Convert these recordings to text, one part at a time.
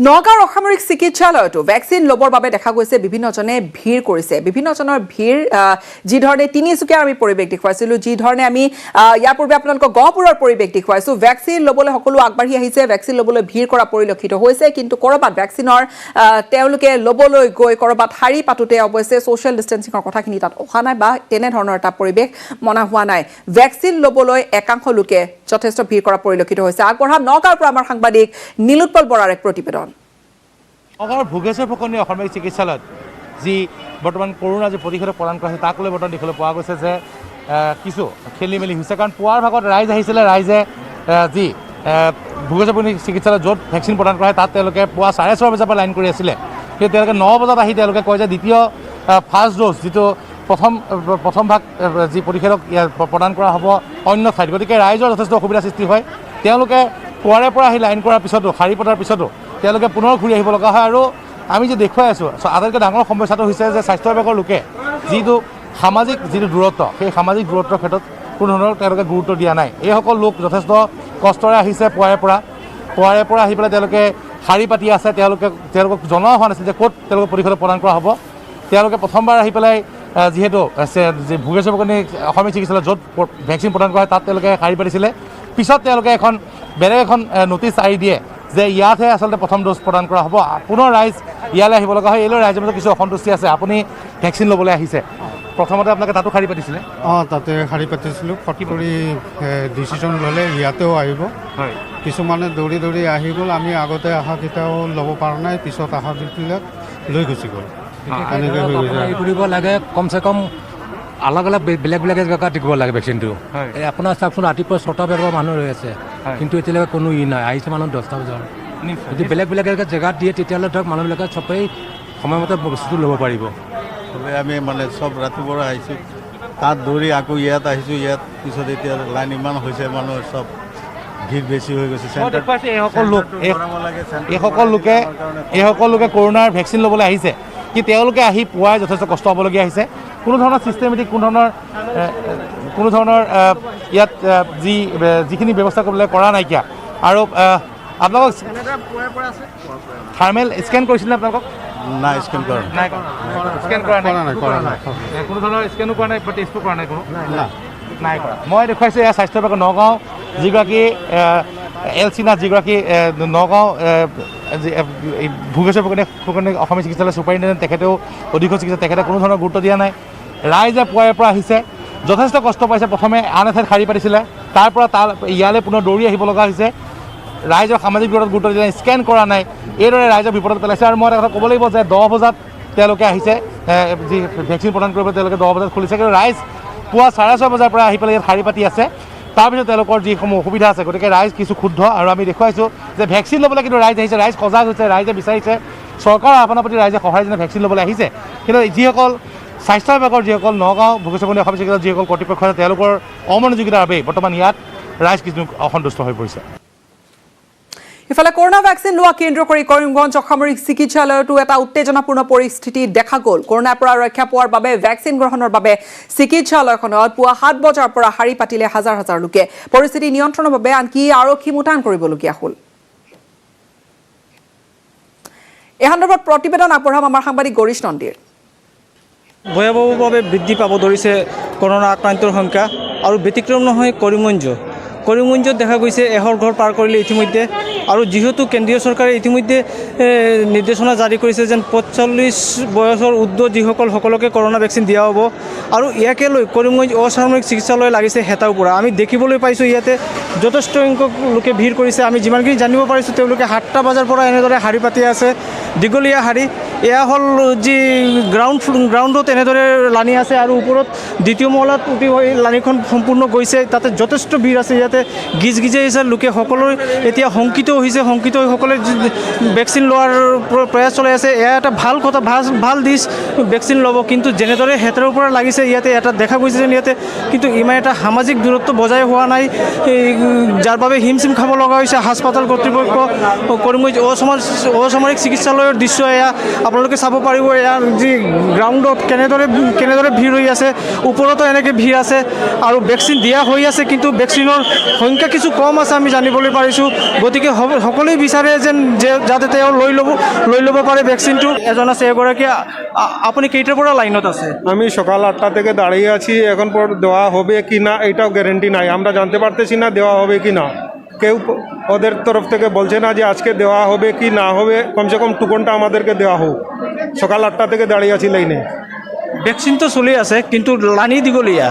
নগাঁৱৰ অসামৰিক চিকিৎসালয়তো ভেকচিন ল'বৰ বাবে দেখা গৈছে বিভিন্নজনে ভিৰ কৰিছে বিভিন্নজনৰ ভিৰ যি ধৰণে তিনিচুকীয়াৰ আমি পৰিৱেশ দেখুৱাইছিলোঁ যি ধৰণে আমি ইয়াৰ পূৰ্বে আপোনালোকক গহপুৰৰ পৰিৱেশ দেখুৱাইছোঁ ভেকচিন ল'বলৈ সকলো আগবাঢ়ি আহিছে ভেকচিন ল'বলৈ ভিৰ কৰা পৰিলক্ষিত হৈছে কিন্তু ক'ৰবাত ভেকচিনৰ তেওঁলোকে ল'বলৈ গৈ ক'ৰবাত শাৰী পাতোতে অৱশ্যে ছ'চিয়েল ডিষ্টেন্সিঙৰ কথাখিনি তাত অহা নাই বা তেনেধৰণৰ এটা পৰিৱেশ মনা হোৱা নাই ভেকচিন ল'বলৈ একাংশ লোকে যথেষ্ট ভিৰ কৰা পৰিলক্ষিত হৈছে আগবঢ়াম নগাঁৱৰ পৰা আমাৰ সাংবাদিক নীলোৎপল বৰাৰ এক প্ৰতিবেদন নগাঁৱৰ ভোগেশ্বৰ ফুকনীয়া অসামৰিক চিকিৎসালয়ত যি বৰ্তমান কৰোণা যি প্ৰতিষেধক প্ৰদান কৰা হৈছে তাক লৈ বৰ্তমান দেখিবলৈ পোৱা গৈছে যে কিছু খেলি মেলি হৈছে কাৰণ পুৱাৰ ভাগত ৰাইজ আহিছিলে ৰাইজে যি ভোগেশ্বৰ ফুকনীয়া চিকিৎসালয়ত য'ত ভেকচিন প্ৰদান কৰা হয় তাত তেওঁলোকে পুৱা 6:30 বজাৰ পৰা লাইন কৰি আছিলে কিন্তু তেওঁলোকে 9 বজাত আহি তেওঁলোকে কয় যে দ্বিতীয় ফাৰ্ষ্ট ড'জ যিটো প্ৰথম ভাগ যি প্ৰতিষেধক প্ৰদান কৰা হ'ব অন্য ঠাইত গতিকে ৰাইজৰ যথেষ্ট অসুবিধাৰ সৃষ্টি হয় তেওঁলোকে পুৱাৰে পৰা আহি লাইন কৰাৰ পিছতো শাৰী পতাৰ পিছতো তেওঁলোকে পুনৰ ঘূৰি আহিব লগা হয় আৰু আমি যে দেখুৱাই আছোঁ আটাইতকৈ ডাঙৰ সমস্যাটো হৈছে যে স্বাস্থ্য বিভাগৰ লোকে যিটো সামাজিক যিটো দূৰত্ব সেই সামাজিক দূৰত্বৰ ক্ষেত্ৰত কোনো ধৰণৰ তেওঁলোকে গুৰুত্ব দিয়া নাই এইসকল লোক যথেষ্ট কষ্টৰে আহিছে পুৱাৰে পৰা আহি পেলাই তেওঁলোকে শাৰী পাতি আছে তেওঁলোকক জনোৱা হোৱা নাছিল যে ক'ত তেওঁলোকক প্ৰতিষেধক প্ৰদান কৰা হ'ব তেওঁলোকে প্ৰথমবাৰ আহি পেলাই যিহেতু ভোগেশ্বৰ ফুকনীয়া অসামৰিক চিকিৎসালয়ত য'ত ভেকচিন প্ৰদান কৰা হয় তাত তেওঁলোকে শাৰী পাতিছিলে পিছত তেওঁলোকে বেলেগ এখন নটিচ আহি দিয়ে যে ইয়াতহে আচলতে প্ৰথম ড'জ প্ৰদান কৰা হ'ব পুনৰ ৰাইজ ইয়ালৈ আহিব লগা হয় এইলৈ ৰাইজৰ মাজত কিছু অসন্তুষ্টি আছে আপুনি ভেকচিন ল'বলৈ আহিছে প্ৰথমতে আপোনালোকে তাতো শাৰী পাতিছিলে তাতে শাৰী পাতিছিলোঁ ফটো কৰি ডিচিশ্যন ল'লে ইয়াতেও আহিব হয় কিছুমানে দৌৰি দৌৰি আহি গ'ল আমি আগতে অহাকেইটাও ল'ব পৰা নাই পিছত অহাবিলাক লৈ গুচি গ'ল এনেকৈ হৈ গৈছে কৰিব লাগে কমচে কম আলাগ বেলেগ জেগাত দিব লাগে ভেকচিনটো আপোনাৰ চাওকচোন ৰাতিপুৱা 6টা বজাৰ পৰা মানুহ ৰৈ আছে কিন্তু এতিয়ালৈকে কোনো নাই আহিছে মানুহ 10টা বজাৰ যদি বেলেগ জেগাত দিয়ে তেতিয়াহ'লে ধৰক মানুহবিলাকে চবেই সময়মতে বস্তুটো ল'ব পাৰিব আমি মানে চব ৰাতিপুৱা আহিছোঁ তাত দৌৰি আকৌ ইয়াত আহিছোঁ ইয়াত পিছত এতিয়া লাইন ইমান হৈছে মানুহৰ চব ভিৰ বেছি হৈ গৈছে এইসকল লোকে কৰোণাৰ ভেকচিন ল'বলৈ আহিছে কি তেওঁলোকে আহি পুৱাই যথেষ্ট কষ্ট হ'বলগীয়া হৈছে কোনো ধৰণৰ ছিষ্টেমেটিক কোনো ধৰণৰ ইয়াত যিখিনি ব্যৱস্থা কৰিবলৈ কৰা নাইকিয়া আৰু আপোনালোকক থাৰ্মেল স্কেন কৰিছিলে আপোনালোকক নাই স্কেন কৰা নাই কোনো ধৰণৰ স্কেনো কৰা নাই টেষ্টো কৰা নাই কোনো নাই কৰা মই দেখুৱাইছোঁ এয়া স্বাস্থ্য বিভাগৰ নগাঁও যিগৰাকী LC নাথ যিগৰাকী নগাঁও ভোগেশ্বৰ ফুকনীয়া অসামৰিক চিকিৎসালয়ৰ ছুপাৰিণ্টেণ্ডেণ্ট তেখেতেও অধীক্ষক চিকিৎসক তেখেতে কোনো ধৰণৰ গুৰুত্ব দিয়া নাই ৰাইজে পুৱাৰে পৰা আহিছে যথেষ্ট কষ্ট পাইছে প্ৰথমে আন এঠাইত শাৰী পাতিছিলে তাৰ পৰা ইয়ালৈ পুনৰ দৌৰি আহিব লগা হৈছে ৰাইজৰ সামাজিক দূৰত্বত গুৰুত্ব দিয়া নাই স্কেন কৰা নাই এইদৰে ৰাইজৰ বিপদত পেলাইছে আৰু মই এটা কথা ক'ব লাগিব যে 10 বজাত তেওঁলোকে আহিছে যি ভেকচিন প্ৰদান কৰিবলৈ তেওঁলোকে 10 বজাত খুলিছে কিন্তু ৰাইজ পুৱা 6:30 বজাৰ পৰা আহি পেলাই ইয়াত শাৰী পাতি আছে তাৰপিছত তেওঁলোকৰ যিসমূহ অসুবিধা আছে গতিকে ৰাইজ কিছু ক্ষুব্ধ আৰু আমি দেখুৱাইছোঁ যে ভেকচিন ল'বলৈ কিন্তু ৰাইজ আহিছে ৰাইজ সজাগ হৈছে ৰাইজে বিচাৰিছে চৰকাৰৰ আহ্বানৰ প্ৰতি ৰাইজে সহায় যেনে ভেকচিন ল'বলৈ আহিছে কিন্তু যিসকল স্বাস্থ্য বিভাগৰ যিসকল নগাঁও ভোগেশ্বৰ ফুকনীয়া অসামৰিক চিকিৎসালয়ৰ যিসকল কৰ্তৃপক্ষ আছে তেওঁলোকৰ অমনোযোগিতাৰ বাবে বৰ্তমান ইয়াত ৰাইজ কিছু অসন্তুষ্ট হৈ পৰিছে ইফালে কৰোনা ভেকচিন লোৱা কেন্দ্ৰ কৰি কৰিমগঞ্জ অসামৰিক চিকিৎসালয়তো এটা উত্তেজনাপূৰ্ণ পৰিস্থিতি দেখা গ'ল কৰোনাৰ পৰা ৰক্ষা পোৱাৰ বাবে ভেকচিন গ্ৰহণৰ বাবে চিকিৎসালয়খনত পুৱা 7 বজাৰ পৰা শাৰী পাতিলে হাজাৰ হাজাৰ লোকে পৰিস্থিতি নিয়ন্ত্ৰণৰ বাবে আনকি আৰক্ষী মুতায়ন কৰিবলগীয়া হ'ল এই সন্দৰ্ভত প্ৰতিবেদন আগবঢ়াম আমাৰ সাংবাদিক গৰিশ নন্দীৰ ভয়াৱহভাৱে বৃদ্ধি পাব ধৰিছে কৰোনা আক্ৰান্তৰ সংখ্যা আৰু ব্যতিক্ৰম নহয় কৰিমগঞ্জত দেখা গৈছে 100 ঘৰ পাৰ কৰিলে ইতিমধ্যে আৰু যিহেতু কেন্দ্ৰীয় চৰকাৰে ইতিমধ্যে নিৰ্দেশনা জাৰি কৰিছে যেন 45 বয়সৰ ঊৰ্ধ্ব যিসকল সকলোকে কৰোনা ভেকচিন দিয়া হ'ব আৰু ইয়াকে লৈ কৰিমগঞ্জ অসামৰিক চিকিৎসালয় লাগিছে হেতাও পৰা আমি দেখিবলৈ পাইছোঁ ইয়াতে যথেষ্ট সংখ্যক লোকে ভিৰ কৰিছে আমি যিমানখিনি জানিব পাৰিছোঁ তেওঁলোকে 7টা বজাৰ পৰা এনেদৰে শাৰী পাতি আছে দীঘলীয়া শাৰী এয়া হ'ল যি গ্ৰাউণ্ডত এনেদৰে লানি আছে আৰু ওপৰত দ্বিতীয় মহলাত উঠি হৈ লানিখন সম্পূৰ্ণ গৈছে তাতে যথেষ্ট ভিৰ আছে ইয়াতে গিজগিজাই আছে লোকে সকলোৰে এতিয়া শংকিত হৈ সকলে ভেকচিন লোৱাৰ প্ৰয়াস চলাই আছে এয়া এটা ভাল কথা ভাল দিশ ভেকচিন ল'ব কিন্তু যেনেদৰে হেতাৰৰ পৰা লাগিছে ইয়াতে এটা দেখা গৈছে যেন ইয়াতে কিন্তু ইমান এটা সামাজিক দূৰত্ব বজাই হোৱা নাই যাৰ বাবে হিমচিম খাব লগা হৈছে হাস্পাতাল কৰ্তৃপক্ষ কৰিমগঞ্জ অসামৰিক চিকিৎসালয়ৰ দৃশ্য এয়া আপোনালোকে চাব পাৰিব ইয়াৰ যি গ্ৰাউণ্ডত কেনেদৰে ভিৰ হৈ আছে, ওপৰতো এনেকৈ ভিৰ আছে আৰু ভেকচিন দিয়া হৈ আছে, কিন্তু ভেকচিনৰ সংখ্যা কিছু কম আছে আমি জানিবলৈ পাৰিছোঁ। গতিকে সকলোৱে বিচাৰে যেন যাতে তেওঁ লৈ ল'ব পাৰে ভেকচিনটো। এজন আছে, এগৰাকী। আপনি কেইটার পর লাইনত আছে? আমি সকাল 8টা থেকে দাঁড়িয়ে আছি, এখন পর দেওয়া হবে কি না এটাও গ্যারেন্টি নাই, আমরা জানতে পারতেছি না দেওয়া হবে কি না। কেউ ওদের তরফ থেকে বলছে না যে আজকে দেওয়া হবে কি না হবে, কমসে কম টুকনটা আমাদেরকে দেওয়া হোক। সকাল 8টা থেকে দাঁড়িয়ে আছি লাইনে। ভ্যাকসিন তো চলে আছে, কিন্তু লাইনই দীঘলীয়া।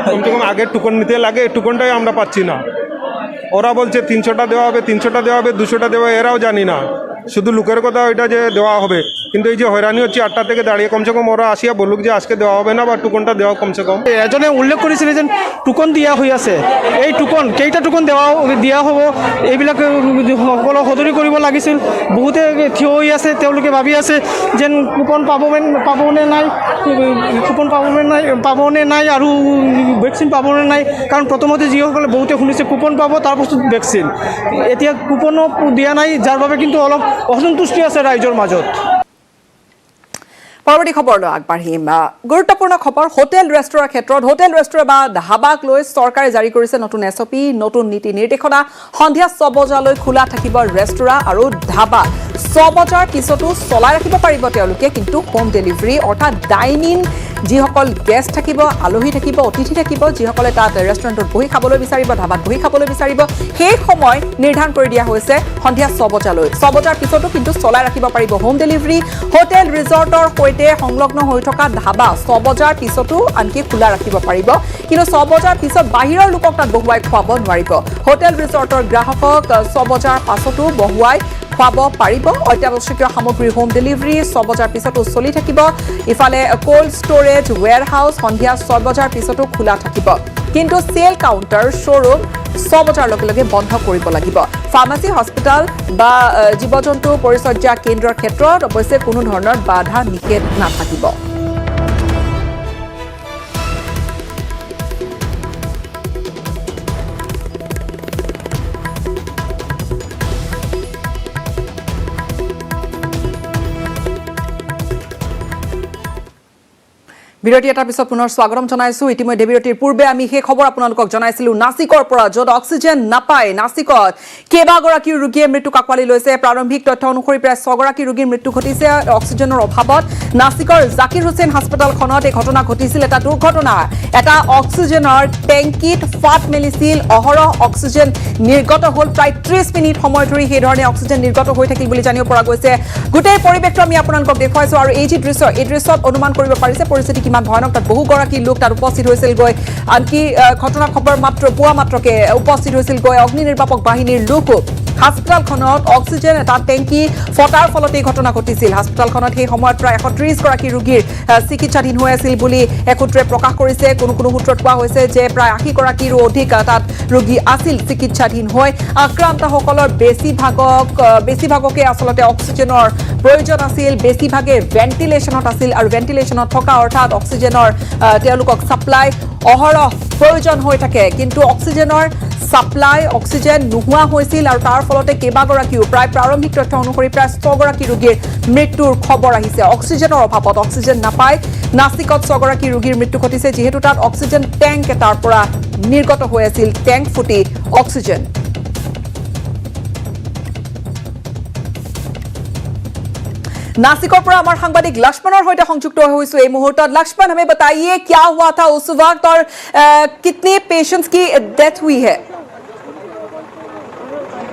কমসে কম আগে টুকন নিতে লাগে, এই টুকনটাই আমরা পাচ্ছি না। ওরা বলছে 300টা দেওয়া হবে, 300টা দেওয়া হবে, 200টা দেওয়া, এরাও জানি না। শুধু লোকের কথা ওইটা যে দেওয়া হবে, কিন্তু এই যে হয়রানি হচ্ছে 8টা থেকে দাঁড়িয়ে, কমসে কম ওরা আসিয়া বলুক যে আজকে দেওয়া হবে না বা টুকনটা দেওয়া কমসে কম। এজনে উল্লেখ কৰিছিলে যেন টুকন দিয়া হৈ আছে। এই টুকন কেইটা টুকন দিয়া হ'ব এইবিলাক সকলো সদৰি কৰিব লাগিছিল। বহুতে থিয় হৈ আছে, তেওঁলোকে ভাবি আছে যেন কুপন পাবনে নাই, কুপন পাবনে নাই আৰু ভেকচিন পাবনে নাই। কাৰণ প্ৰথমতে যিসকলে বহুতে শুনিছে কুপন পাব, তাৰপাছত ভেকচিন। এতিয়া কুপনো দিয়া নাই, যাৰ বাবে কিন্তু অলপ অসন্তুষ্টি আছে ৰাইজৰ মাজত। পৰৱৰ্তী খবৰলৈ আগবাঢ়িম। গুৰুত্বপূৰ্ণ খবৰ, হোটেল ৰেষ্টুৰাৰ ক্ষেত্ৰত হোটেল ৰেষ্টুৰা বা ধাবাক লৈ চৰকাৰে জাৰি কৰিছে নতুন SOP, নতুন নীতি নিৰ্দেশনা। সন্ধিয়া 6 বজালৈ খোলা থাকিব ৰেষ্টুৰা আৰু ধাবা। 6 বজাৰ পিছতো চলাই ৰাখিব পাৰিব তেওঁলোকে, কিন্তু হোম ডেলিভাৰী অৰ্থাৎ ডাইন ইন যিসকল গেষ্ট থাকিব, আলহী থাকিব, অতিথি থাকিব, যিসকলে তাত ৰেষ্টুৰেণ্টত বহি খাবলৈ বিচাৰিব, ধাবাত বহি খাবলৈ বিচাৰিব, সেই সময় নিৰ্ধাৰণ কৰি দিয়া হৈছে সন্ধিয়া 6 বজালৈ। 6 বজাৰ পিছতো কিন্তু চলাই ৰাখিব পাৰিব হোম ডেলিভাৰী। হোটেল ৰিজৰ্টৰ সৈতে সংলগ্ন হৈ থকা ধাবা 6 বজাৰ পিছতো আনকি খোলা ৰাখিব পাৰিব, কিন্তু 6 বজাৰ পিছত বাহিৰৰ লোকক তাত বহুৱাই খুৱাব নোৱাৰিব। হোটেল ৰিজৰ্টৰ গ্ৰাহকক 6 বজাৰ পাছতো বহুৱাই খুৱাব পাৰিব। অত্যাৱশ্যকীয় সামগ্ৰীৰ হোম ডেলিভাৰী 6 বজাৰ পিছতো চলি থাকিব। ইফালে কোল্ড ষ্ট'ৰেজ, ৱেৰ হাউচ সন্ধিয়া 6 বজাৰ পিছতো খোলা থাকিব, কিন্তু চেল কাউণ্টাৰ, শ্ব'ৰুম 6 বজাৰ লগে লগে বন্ধ কৰিব লাগিব। ফাৰ্মাচী, হস্পিটেল বা জীৱ জন্তু পৰিচৰ্যা কেন্দ্ৰৰ ক্ষেত্ৰত অৱশ্যে কোনো ধৰণৰ বাধা নিষেধ নাথাকিব। বিৰতি এটাৰ পিছত পুনৰ স্বাগতম জনাইছোঁ। ইতিমধ্যে বিৰতিৰ পূৰ্বে আমি সেই খবৰ আপোনালোকক জনাইছিলোঁ নাছিকৰ পৰা, য'ত অক্সিজেন নাপায়। নাছিকত কেইবাগৰাকী ৰোগীয়ে মৃত্যুক আঁকোৱালি লৈছে। প্ৰাৰম্ভিক তথ্য অনুসৰি প্ৰায় 6 গৰাকী ৰোগীৰ মৃত্যু ঘটিছে অক্সিজেনৰ অভাৱত। নাছিকৰ জাকিৰ হুছেইন হাস্পতালখনত এই ঘটনা ঘটিছিল। এটা দুৰ্ঘটনা, এটা অক্সিজেনৰ টেংকিত ফাট মেলিছিল। অহৰহ অক্সিজেন নিৰ্গত হ'ল। প্ৰায় 30 মিনিট সময় ধৰি সেইধৰণে অক্সিজেন নিৰ্গত হৈ থাকিল বুলি জানিব পৰা গৈছে। গোটেই পৰিৱেশটো আমি আপোনালোকক দেখুৱাইছোঁ আৰু এই যি দৃশ্য, এই দৃশ্যত অনুমান কৰিব পাৰিছে পৰিস্থিতি কিমান ভয়ানক। তাত বহুগৰাকী লোক তাত উপস্থিত হৈছিলগৈ। আনকি ঘটনা খবৰ পোৱা মাত্ৰকে উপস্থিত হৈছিলগৈ অগ্নি নিৰ্বাপক বাহিনীৰ লোকো। হাস্পতালখনত অক্সিজেন এটা টেংকি ফটাৰ ফলত এই ঘটনা ঘটিছিল। হাস্পতালখনত সেই সময়ত প্ৰায় 130 গৰাকী ৰোগীৰ চিকিৎসাধীন হৈ আছিল বুলি এক সূত্ৰে প্ৰকাশ কৰিছে। কোনো সূত্ৰত কোৱা হৈছে যে প্ৰায় 80 গৰাকীৰো অধিক তাত ৰোগী আছিল চিকিৎসাধীন হৈ। আক্ৰান্তসকলৰ বেছিভাগকে আচলতে অক্সিজেনৰ প্ৰয়োজন আছিল। বেছিভাগে ভেণ্টিলেশ্যনত আছিল আৰু ভেণ্টিলেশ্যনত থকা অৰ্থাৎ অক্সিজেনৰ তেওঁলোকক ছাপ্লাই অহৰহ প্ৰয়োজন হৈ থাকে, কিন্তু অক্সিজেনৰ ছাপ্লাই অক্সিজেন নোহোৱা হৈছিল আৰু তাৰ ফলতে কেইবাগৰাকীও প্ৰায় প্ৰাৰম্ভিক তথ্য অনুসৰি প্ৰায় 6 গৰাকী ৰোগীৰ মৃত্যুৰ খবৰ আহিছে। অক্সিজেনৰ অভাৱত অক্সিজেন নাপায়। নাছিকত 6 গৰাকী ৰোগীৰ মৃত্যু ঘটিছে, যিহেতু তাত অক্সিজেন টেংক এটাৰ পৰা নিৰ্গত হৈ আছিল টেংক ফুটি অক্সিজেন। नासिकों पर हमारे सांबादिक लक्ष्मण और होते संयुक्त हुए এই मुहूर्त। लक्ष्मण, हमें बताइए क्या हुआ था उस वक्त और कितने पेशेंट्स की डेथ हुई है?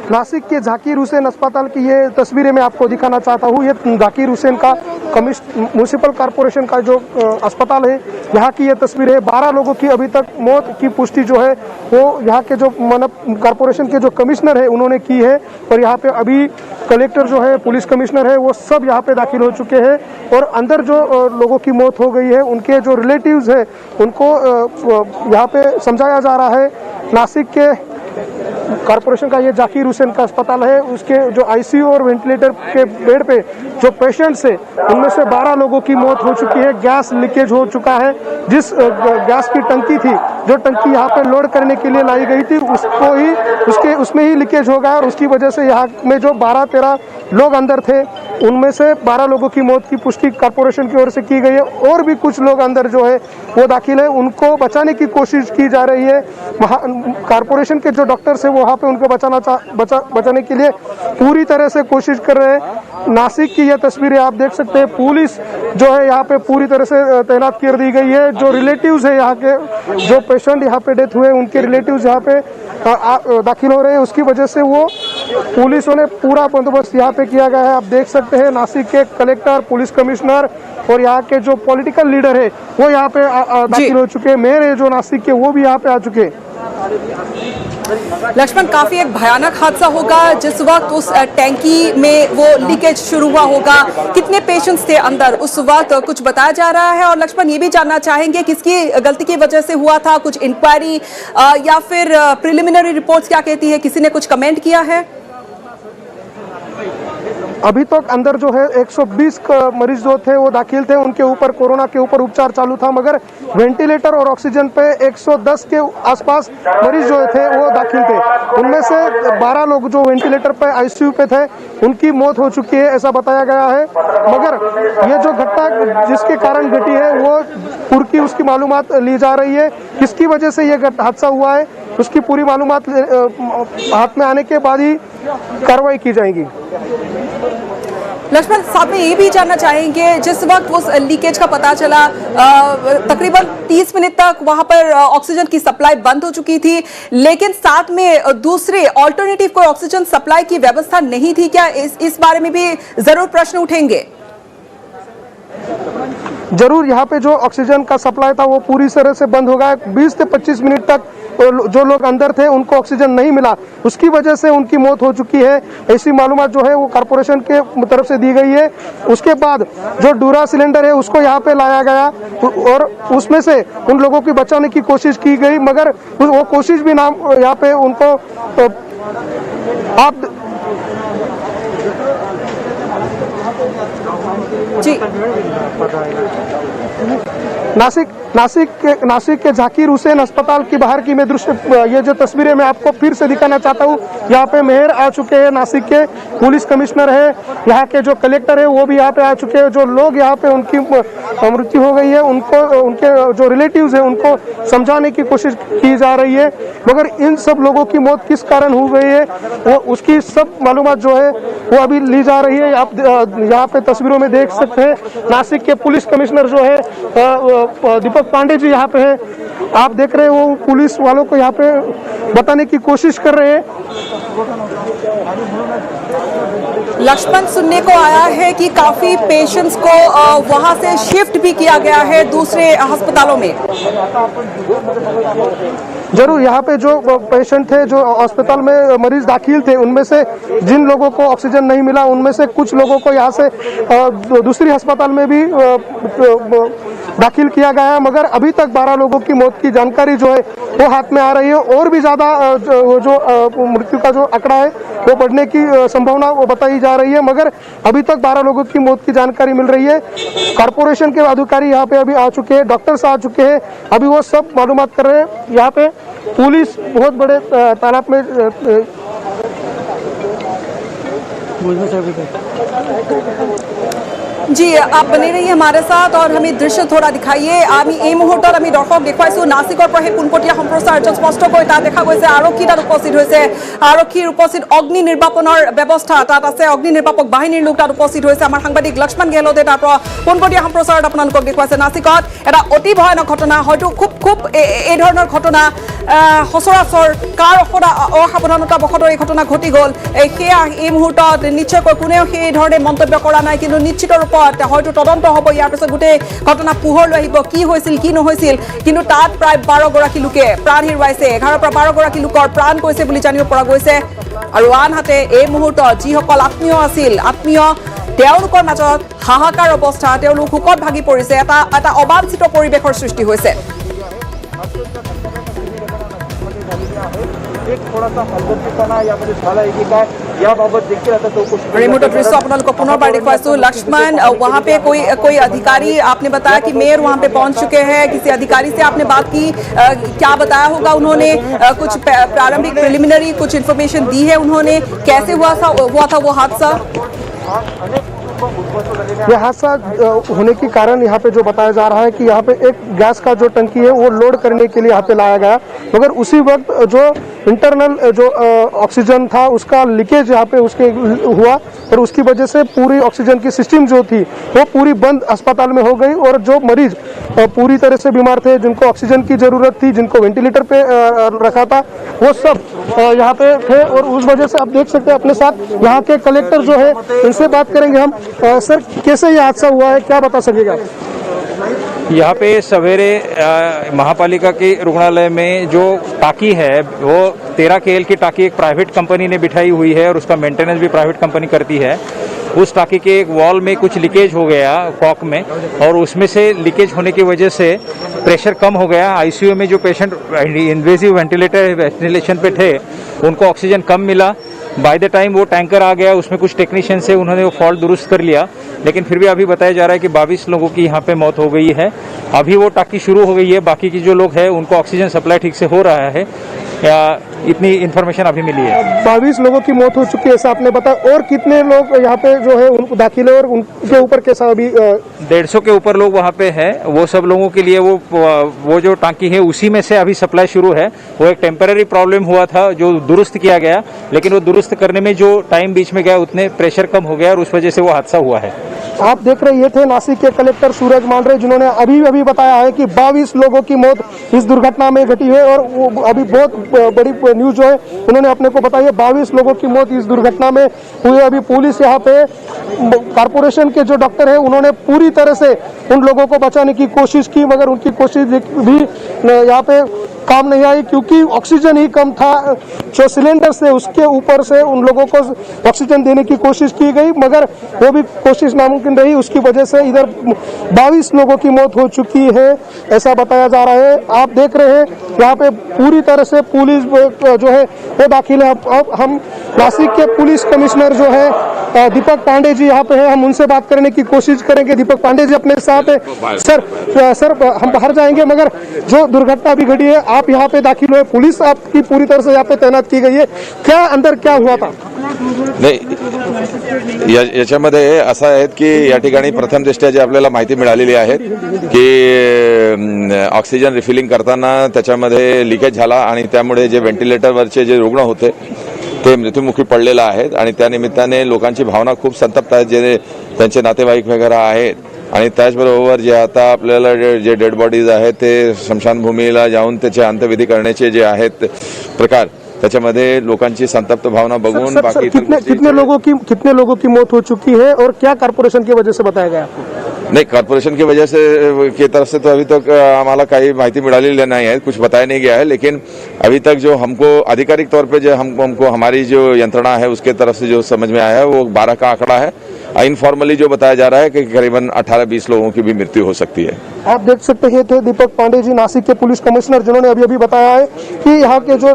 नासिक के जाकिर हुसैन अस्पताल की ये तस्वीरें मैं आपको दिखाना चाहता हूँ। ये जाकिर हुसैन का म्यूनिसिपल कॉरपोरेशन का जो अस्पताल है, यहाँ की ये तस्वीर है। 12 लोगों की अभी तक मौत की पुष्टि जो है वो यहाँ के जो कॉरपोरेशन के जो कमिश्नर है उन्होंने की है। और यहाँ पे अभी कलेक्टर जो है, पुलिस कमिश्नर है, वो सब यहाँ पे दाखिल हो चुके हैं। और अंदर जो लोगों की मौत हो गई है उनके जो रिलेटिव्स है उनको यहाँ पे समझाया जा रहा है। नासिक के कॉरपोरेशन का ये जाकिर हुसैन का अस्पताल है, उसके जो ICU और वेंटिलेटर के बेड पे जो पेशेंट्स है उनमें से 12 लोगों की मौत हो चुकी है। गैस लीकेज हो चुका है। जिस गैस की टंकी थी, जो टंकी यहाँ पे लोड करने के लिए लाई गई थी, उसमें ही लीकेज हो गया और उसकी वजह से यहाँ में जो 12-13 लोग अंदर थे उनमें से 12 लोगों की मौत की पुष्टि कॉर्पोरेशन की ओर से की गई है। और भी कुछ लोग अंदर जो है वो दाखिल है, उनको बचाने की कोशिश की जा रही है। कॉर्पोरेशन के जो डॉक्टर्स हैं वो वहाँ पे उनको बचाने के लिए पूरी तरह से कोशिश कर रहे हैं। नासिक की ये तस्वीरें आप देख सकते हैं, पुलिस जो है यहाँ पे पूरी तरह से तैनात कर दी गई है। जो रिलेटिव्स है यहाँ के, जो पेशेंट यहाँ पे डेथ हुए उनके रिलेटिव्स यहाँ पे दाखिल हो रहे हैं, उसकी वजह से वो पुलिसों ने पूरा बंदोबस्त यहाँ पे किया गया है। आप देख सकते हैं नासिक के कलेक्टर, पुलिस कमिश्नर और यहाँ के जो पॉलिटिकल लीडर है वो यहाँ पे दाखिल हो चुके हैं। मेयर है जो नासिक के, वो भी यहाँ पे आ चुके हैं। लक्ष्मण, काफी एक भयानक हादसा होगा जिस वक्त उस टैंकी में वो लीकेज शुरू हुआ होगा। कितने पेशेंट्स थे अंदर उस वक्त, कुछ बताया जा रहा है? और लक्ष्मण, ये भी जानना चाहेंगे किसकी गलती की वजह से हुआ था, कुछ इंक्वायरी या फिर प्रिलिमिनरी रिपोर्ट्स क्या कहती है, किसी ने कुछ कमेंट किया है? अभी तक अंदर जो है 120 मरीज जो थे वो दाखिल थे, उनके ऊपर कोरोना के ऊपर उपचार चालू था, मगर वेंटिलेटर और ऑक्सीजन पे 110 के आसपास मरीज जो थे वो दाखिल थे। उनमें से 12 लोग जो वेंटिलेटर पे आईसीयू पे थे उनकी मौत हो चुकी है, ऐसा बताया गया है। मगर ये जो घटना जिसके कारण घटी है वो पूरी उसकी मालूमात ली जा रही है। किसकी वजह से ये हादसा हुआ है उसकी पूरी मालूमात हाथ में आने के बाद ही कार्रवाई की जाएगी। लक्ष्मण, साथ में ये भी जानना चाहेंगे, जिस वक्त उस लीकेज का पता चला तकरीबन 30 मिनट तक वहां पर ऑक्सीजन की सप्लाई बंद हो चुकी थी, लेकिन साथ में दूसरे ऑल्टरनेटिव कोई ऑक्सीजन सप्लाई की व्यवस्था नहीं थी क्या? इस बारे में भी जरूर प्रश्न उठेंगे। जरूर, यहाँ पे जो ऑक्सीजन का सप्लाई था वो पूरी तरह से बंद हो गया। 20 से 25 मिनट तक जो लोग अंदर थे उनको ऑक्सीजन नहीं मिला, उसकी वजह से उनकी मौत हो चुकी है। ऐसी मालूमात जो है वो कॉर्पोरेशन के तरफ से दी गई है। उसके बाद जो डूरा सिलेंडर है उसको यहाँ पे लाया गया और उसमें से उन लोगों की बचाने की कोशिश की गई, मगर वो कोशिश भी ना यहाँ पे उनको आप जी नासिक के जाकिर हुसैन अस्पताल की बाहर की मैं दृश्य, ये जो तस्वीरें मैं आपको फिर से दिखाना चाहता हूँ। यहाँ पे मेयर आ चुके हैं, नासिक के पुलिस कमिश्नर है, यहाँ के जो कलेक्टर है वो भी यहाँ पे आ चुके हैं। जो लोग यहाँ पे उनकी मृत्यु हो गई है उनको, उनके जो रिलेटिव्स हैं उनको समझाने की कोशिश की जा रही है, मगर इन सब लोगों की मौत किस कारण हो गई है वो उसकी सब मालूमात जो है वो अभी ली जा रही है। आप यहाँ पे तस्वीरों में देख सकते हैं नासिक के पुलिस कमिश्नर जो है दीपक पांडे जी यहाँ पे है। आप देख रहे हैं वो पुलिस वालों को यहाँ पे बताने की कोशिश कर रहे हैं। लक्ष्मण, सुनने को आया है कि काफी पेशेंट्स को वहां से शिफ्ट भी किया गया है दूसरे अस्पतालों में। जरूर, यहाँ पे जो पेशेंट थे, जो अस्पताल में मरीज दाखिल थे, उनमें से जिन लोगों को ऑक्सीजन नहीं मिला उनमें से कुछ लोगों को यहाँ से दूसरी अस्पताल में भी दाखिल किया गया है, मगर अभी तक 12 लोगों की मौत की जानकारी जो है वो हाथ में आ रही है। और भी ज़्यादा जो मृत्यु का जो आंकड़ा है वो बढ़ने की संभावना वो बताई जा रही है, मगर अभी तक 12 लोगों की मौत की जानकारी मिल रही है। कॉर्पोरेशन के अधिकारी यहाँ पे अभी आ चुके हैं, डॉक्टर्स आ चुके हैं, अभी वो सब मालूमात कर रहे हैं। यहाँ पे पुलिस बहुत बड़े तादाद में जी, आप बने रहिए हमारे साथ और हमें दृश्य थोड़ा दिखाइए। আমি এই মুহূৰ্তত আমি দৰ্শক দেখুৱাইছো নাসিকৰ পৰা সেই পোনপটীয়া সম্প্ৰচাৰ স্পষ্টকৈ তাত দেখা গৈছে আৰক্ষী তাত উপস্থিত হৈছে, আৰক্ষীৰ উপস্থিত অগ্নি নিৰ্বাপনৰ ব্যৱস্থা তাত আছে, অগ্নি নিৰ্বাপক বাহিনীৰ লোক তাত উপস্থিত হৈছে। আমাৰ সাংবাদিক লক্ষ্মণ গেহলতে তাৰ পৰা পোনপটীয়া সম্প্ৰচাৰত আপোনালোকক দেখুৱাইছে। নাসিকত এটা অতি ভয়ানক ঘটনা, হয়তো খুব এই ধৰণৰ ঘটনা সচৰাচৰ কাৰ অসাৱধানতা বশতঃ এই ঘটনা ঘটি গ'ল, সেয়া এই মুহূৰ্তত নিশ্চয়কৈ কোনেও সেই ধৰণে মন্তব্য কৰা নাই, কিন্তু নিশ্চিত হয়তো তদন্ত হ'ব। ইয়াৰ পিছত গোটেই ঘটনা পোহৰলৈ আহিব, কি হৈছিল কি নহৈছিল। কিন্তু তাত প্ৰায় 12 গৰাকী লোকে প্ৰাণ হেৰুৱাইছে, 11 পৰা 12 গৰাকী লোকৰ প্ৰাণ গৈছে বুলি জানিব পৰা গৈছে। আৰু আনহাতে এই মুহূৰ্তত যিসকল আত্মীয় আছিল, তেওঁলোকৰ মাজত হাহাকাৰ অৱস্থা, তেওঁলোক শোকত ভাগি পৰিছে, এটা অবাঞ্ছিত পৰিৱেশৰ সৃষ্টি হৈছে। रिमोट दृश्य आपको पुनर्बार दिखाइছো। लक्ष्मण, वहाँ पे कोई अधिकारी, आपने बताया कि मेयर वहाँ पे पहुँच चुके हैं, किसी अधिकारी से आपने बात की, क्या बताया होगा उन्होंने? कुछ प्रारंभिक प्रिलिमिनरी कुछ इन्फॉर्मेशन दी है उन्होंने? कैसे हुआ था वो हादसा? ये हादसा होने के कारण यहाँ पे जो बताया जा रहा है कि यहाँ पे एक गैस का जो टंकी है वो लोड करने के लिए यहाँ पे लाया गया, मगर उसी वक्त जो इंटरनल जो ऑक्सीजन था उसका लीकेज यहाँ पे उसके हुआ और उसकी वजह से पूरी ऑक्सीजन की सिस्टम जो थी वो पूरी बंद अस्पताल में हो गई और जो मरीज पूरी तरह से बीमार थे, जिनको ऑक्सीजन की जरूरत थी, जिनको वेंटिलेटर पे रखा था, वो सब यहाँ पे थे। और उस वजह से आप देख सकते हैं अपने साथ यहाँ के कलेक्टर जो है, इनसे बात करेंगे हम। सर, कैसे ये हादसा हुआ है, क्या बता सकेगा? यहाँ पे सवेरे महापालिका के रुग्णालय में जो टाकी है वो 13 KL की टाकी एक प्राइवेट कंपनी ने बिठाई हुई है और उसका मेंटेनेंस भी प्राइवेट कंपनी करती है। उस टाकी के एक वॉल में कुछ लीकेज हो गया कॉक में, और उसमें से लीकेज होने की वजह से प्रेशर कम हो गया। आईसीयू में जो पेशेंट इन्वेसिव वेंटिलेशन पे थे उनको ऑक्सीजन कम मिला। बाय द टाइम वो टैंकर आ गया, उसमें कुछ टेक्नीशियन से उन्होंने वो फॉल्ट दुरुस्त कर लिया, लेकिन फिर भी अभी बताया जा रहा है कि 22 लोगों की यहाँ पे मौत हो गई है। अभी वो टाकी शुरू हो गई है, बाकी की जो लोग हैं उनको ऑक्सीजन सप्लाई ठीक से हो रहा है, इतनी इन्फॉर्मेशन अभी मिली है। 22 लोगों की मौत हो चुकी है, ऐसा आपने बताया। और कितने लोग यहाँ पे जो है उनको दाखिल है और उनके ऊपर कैसा अभी 150 के ऊपर लोग वहाँ पे हैं। वो सब लोगों के लिए वो जो टांकी है उसी में से अभी सप्लाई शुरू है। वो एक टेम्पररी प्रॉब्लम हुआ था जो दुरुस्त किया गया, लेकिन वो दुरुस्त करने में जो टाइम बीच में गया उतने प्रेशर कम हो गया और उस वजह से वो हादसा हुआ है। आप देख रहे, ये थे नासिक के कलेक्टर सूरज मांढरे, जिन्होंने अभी बताया है कि 22 लोगों की मौत इस दुर्घटना में घटी है। और वो अभी बहुत बड़ी न्यूज जो है उन्होंने अपने को बताई है, 22 लोगों की मौत इस दुर्घटना में हुई। अभी पुलिस यहाँ पे, कारपोरेशन के जो डॉक्टर है उन्होंने पूरी तरह से उन लोगों को बचाने की कोशिश की, मगर उनकी कोशिश भी यहाँ पे काम नहीं आई, क्योंकि ऑक्सीजन ही कम था। जो सिलेंडर से उसके ऊपर से उन लोगों को ऑक्सीजन देने की कोशिश की गई, मगर वो भी कोशिश नामुमकिन रही। उसकी वजह से इधर 22 लोगों की मौत हो चुकी है, ऐसा बताया जा रहा है। आप देख रहे हैं यहाँ पे पूरी तरह से पुलिस जो है वो दाखिल है। अब हम नासिक के पुलिस कमिश्नर जो है दीपक पांडे जी यहाँ पे हैं, हम उनसे बात करने की कोशिश करेंगे। दीपक पांडे जी अपने साथ है। सर, हम बाहर जाएंगे, मगर जो दुर्घटना अभी घटी है, आप यहाँ पे दाखिल हुए, पुलिस आपकी पूरी तरह से यहाँ पे तैनात की गई है, क्या अंदर क्या हुआ था? नाही, याच्यामध्ये असं आहे की या ठिकाणी प्रथम दृष्ट्या जे आपल्याला माहिती मिळालेली आहे की ऑक्सिजन रिफिलिंग करताना त्याच्यामध्ये लिकेज झाला आणि त्यामुळे जे व्हेंटिलेटरवरचे जे रुग्ण होते ते मृत्युमुखी पडलेले आहेत आणि त्या निमित्ताने लोकांची भावना खूप संतप्त आहे, जे त्यांचे नातेवाईक वगैरे आहेत। आणि त्याचबरोबर जे आता आपल्याला जे डेड बॉडीज आहेत ते स्मशानभूमीला जाऊन त्याचे अंत्यविधी करण्याचे जे आहेत प्रकार, त्याच्यामध्ये लोकांची संतप्त भावना बघून बाकी कितने लोगों की मौत हो चुकी है और क्या कारपोरेशन की वजह से बताया गया आपको? नहीं, कॉर्पोरेशन की वजह से की तरफ से तो अभी तक हमारा काही माहिती मिळालेली नहीं है, कुछ बताया नहीं गया है। लेकिन अभी तक जो हमको आधिकारिक तौर पे जो हमको हमारी जो यंत्रणा है उसके तरफ से जो समझ में आया है वो 12 का आंकड़ा है। इनफॉर्मली जो बताया जा रहा है कि करीबन 18-20 लोगों की भी मृत्यु हो सकती है। आप देख सकते हैं, थे दीपक पांडे जी, नासिक के पुलिस कमिश्नर, जिन्होंने अभी बताया है कि यहाँ के जो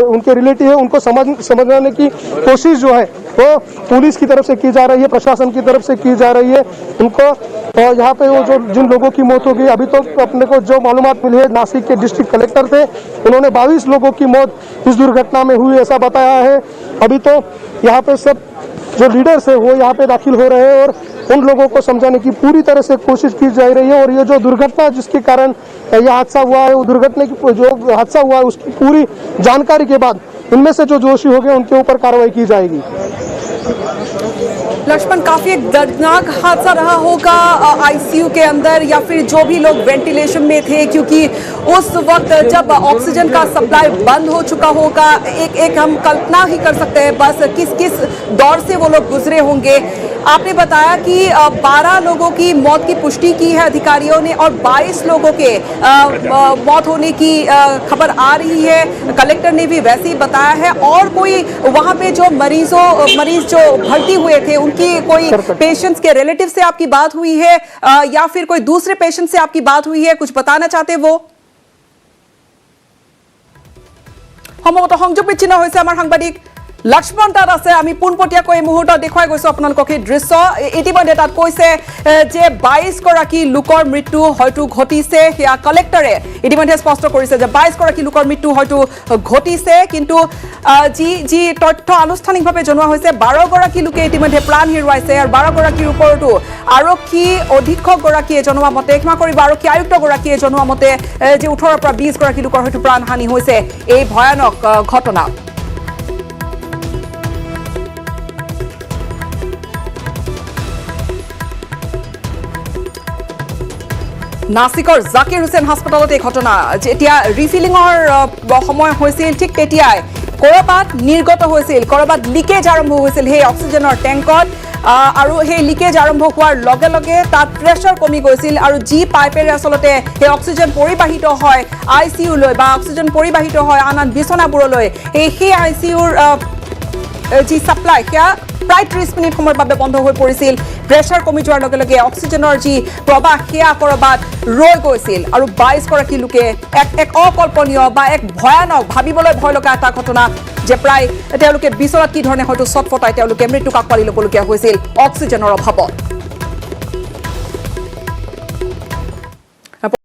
उनके रिलेटिव है उनको समझाने की कोशिश जो है वो पुलिस की तरफ से की जा रही है, प्रशासन की तरफ से की जा रही है। उनको यहाँ पे वो जो जिन लोगों की मौत हो गई, अभी तो अपने को जो मालूमात मिली है, नासिक के डिस्ट्रिक्ट कलेक्टर थे, उन्होंने 22 लोगों की मौत इस दुर्घटना में हुई ऐसा बताया है। अभी तो यहाँ पे सब जो लीडर्स है वो यहाँ पे दाखिल हो रहे हैं और उन लोगों को समझाने की पूरी तरह से कोशिश की जा रही है। और ये जो दुर्घटना जिसके कारण यह हादसा हुआ है, वो दुर्घटना की जो हादसा हुआ है उसकी पूरी जानकारी के बाद इनमें से जो दोषी हो गए उनके ऊपर कार्रवाई की जाएगी। लक्ष्मण, काफी एक दर्दनाक हादसा रहा होगा आईसीयू के अंदर, या फिर जो भी लोग वेंटिलेशन में थे, क्योंकि उस वक्त जब ऑक्सीजन का सप्लाई बंद हो चुका होगा, एक हम कल्पना ही कर सकते हैं बस किस दौर से वो लोग गुजरे होंगे। आपने बताया कि 12 लोगों की मौत की पुष्टि की है अधिकारियों ने और 22 लोगों के मौत होने की खबर आ रही है। कलेक्टर ने भी वैसे ही बताया है। और कोई वहां पे जो मरीज जो भर्ती हुए थे उनकी कोई पेशेंट्स के रिलेटिव से आपकी बात हुई है या फिर कोई दूसरे पेशेंट से आपकी बात हुई है, कुछ बताना चाहते वो? সম্ভবত সংযোগ বিচ্ছিন্ন হৈছে আমাৰ সাংবাদিক লক্ষ্মণ তাত আছে আমি পোনপটীয়াকৈ এই মুহূৰ্তত দেখুৱাই গৈছো আপোনালোকক এই দৃশ্য ইতিমধ্যে তাত কৈছে যে 22 গৰাকী লোকৰ মৃত্যু হয়তো ঘটিছে সেয়া কালেক্টৰে ইতিমধ্যে স্পষ্ট কৰিছে যে 22 গৰাকী লোকৰ মৃত্যু হয়তো ঘটিছে কিন্তু যি তথ্য আনুষ্ঠানিকভাৱে জনোৱা হৈছে 12 গৰাকী লোকে ইতিমধ্যে প্ৰাণ হেৰুৱাইছে আৰু 12 গৰাকীৰ ওপৰতো আৰক্ষী অধীক্ষক গৰাকীয়ে জনোৱা মতে ক্ষমা কৰিব আৰক্ষী আয়ুক্ত গৰাকীয়ে জনোৱা মতে যে 18 পৰা 20 গৰাকী লোকৰ হয়তো প্ৰাণহানি হৈছে এই ভয়ানক ঘটনা নাসিকৰ জাকিৰ হুছেইন হাস্পতালত এই ঘটনা যেতিয়া ৰিফিলিঙৰ সময় হৈছিল ঠিক তেতিয়াই কৰবাত নিৰ্গত হৈছিল কৰবাত লিকেজ আৰম্ভ হৈছিল সেই অক্সিজেনৰ টেংকত আৰু সেই লিকেজ আৰম্ভ হোৱাৰ লগে লগে তাত প্ৰেছাৰ কমি গৈছিল আৰু যি পাইপেৰে আচলতে সেই অক্সিজেন পৰিবাহিত হয় আইচিইউ লৈ বা অক্সিজেন পৰিবাহিত হয় আন বিছনাবোৰলৈ সেই আইচিইউৰ যি সাপ্লাই সেয়া প্ৰায় 30 মিনিট সময়ৰ বাবে বন্ধ হৈ পৰিছিল প্ৰেছাৰ কমি যোৱাৰ লগে লগে অক্সিজেনৰ যি প্ৰবাহ সেয়া কৰবাত ৰৈ গৈছিল আৰু 22 গৰাকী লোকে এক অকল্পনীয় বা এক ভয়ানক ভাবিবলৈ ভয় লগা এটা ঘটনা যে প্ৰায় তেওঁলোকে বিচৰাত কি ধৰণে হয়তো ছটফটাই তেওঁলোকে মৃত্যুক আকোৱালি ল'বলগীয়া হৈছিল অক্সিজেনৰ অভাৱত